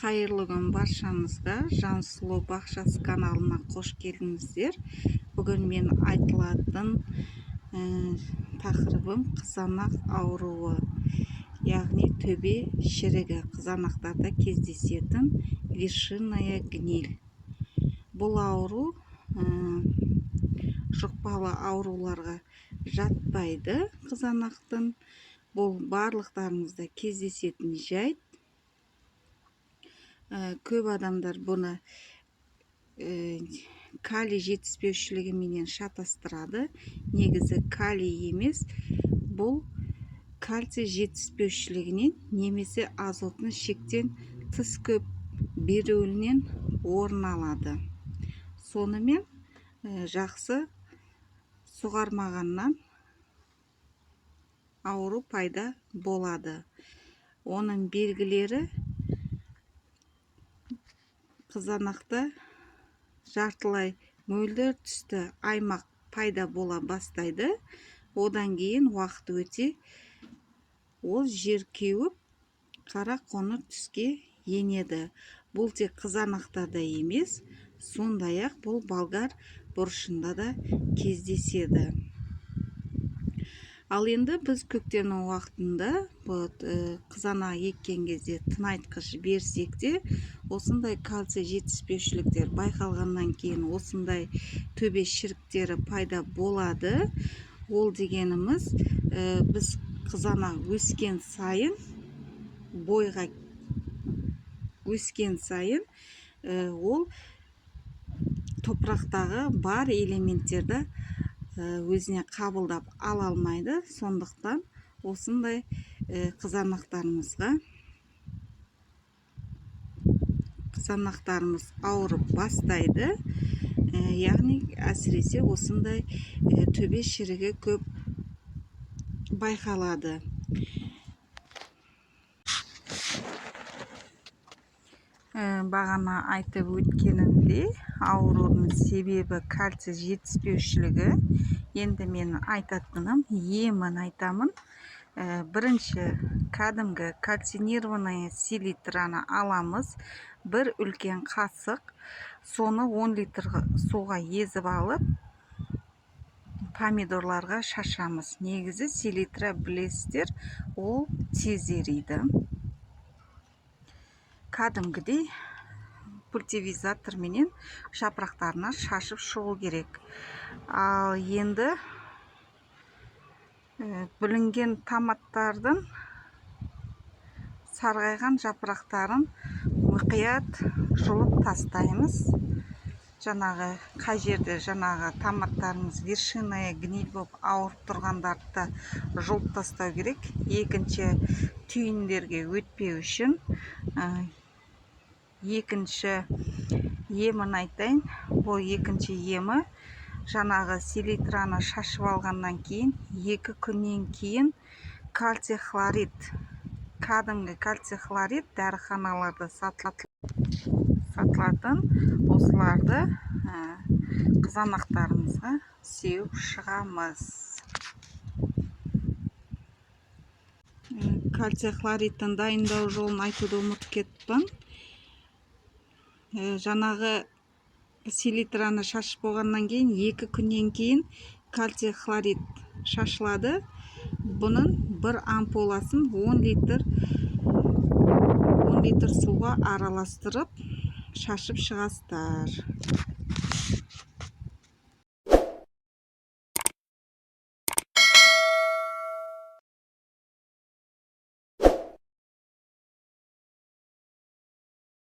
Қайырлы күн баршаңызға. Жансұлу бақшасы каналына қош келдіңіздер. Бүгін мен айтылатын тақырыбым қызанақ ауруы, яғни төбе шірігі, қызанақтарда кездесетін вершинная гниль. Бұл ауру жұқпалы ауруларға жатпайды. Қызанақтың бұл барлықтарыңызда кездесетін жайт. Көп адамдар бұны калий жетіспеушілігіменен шатастырады. Негізі калий емес, бұл кальций жетіспеушілігінен немесе азоттың шектен тыс көп берілуінен орын алады. Сонымен жақсы суғармағаннан ауру пайда болады. Оның белгілері: қызанақта жартылай мөлдір түсті аймақ пайда бола бастайды. Одан кейін уақыт өте ол жер кеуіп қара қоңыр түске енеді. Бұл тек қызанақтарда емес, сондай-ақ бұл болгар бұрышында да кездеседі. Ал енді біз көктемнің уақытында қызанақ еккен кезде тыңайтқыш берсек те, осындай кальций жетіспеушіліктер байқалғаннан кейін осындай төбе шіріктері пайда болады. Ол дегеніміз, біз қызанақ өскен сайын, бойға өскен сайын, ол топырақтағы бар элементтерді өзіне қабылдап ала алмайды. Сондықтан осындай қызанақтарымыз ауырып бастайды. Яғни әсіресе осындай төбе шірігі көп байқалады. Бағана айтып өткенімде, аурудың себебі кальций жетіспеушілігі. Енді мен айтатыным, емін айтамын. Бірінші, кәдімгі кальцинированный селитраны аламыз. Бір үлкен қасық, соны 10 литр суға езіп алып, помидорларға шашамыз. Негізі селитра білесіздер, ол тез ериді. Кәдімгідей пультивизатор менен жапырақтарына шашып шығу керек. Ал енді бүлінген томаттардың сарғайған жапырақтарын мұқият жұлып тастаймыз. Жаңағы қай жерде томаттарымыз вершинная гниль болып ауырып тұрғандарды жұлып тастау керек. Екінші, түйіндерге өтпеу үшін екінші емін айтайын. Бұл екінші емі, жаңағы селитраны шашып алғаннан кейін 2 күннен кейін кальций хлорид, кәдімгі кальций хлорид дәріханаларда сатылатын, осыларды қызанақтарымызға сеуіп шығамыз. Кальций хлоридтің дайындау жолын айтуды ұмытып кеттім. Жаңағы селитраны шашып болғаннан кейін 2 күннен кейін кальций хлорид шашылады. Бұның бір ампуласын 10 литр суға араластырып шашып шығасыздар.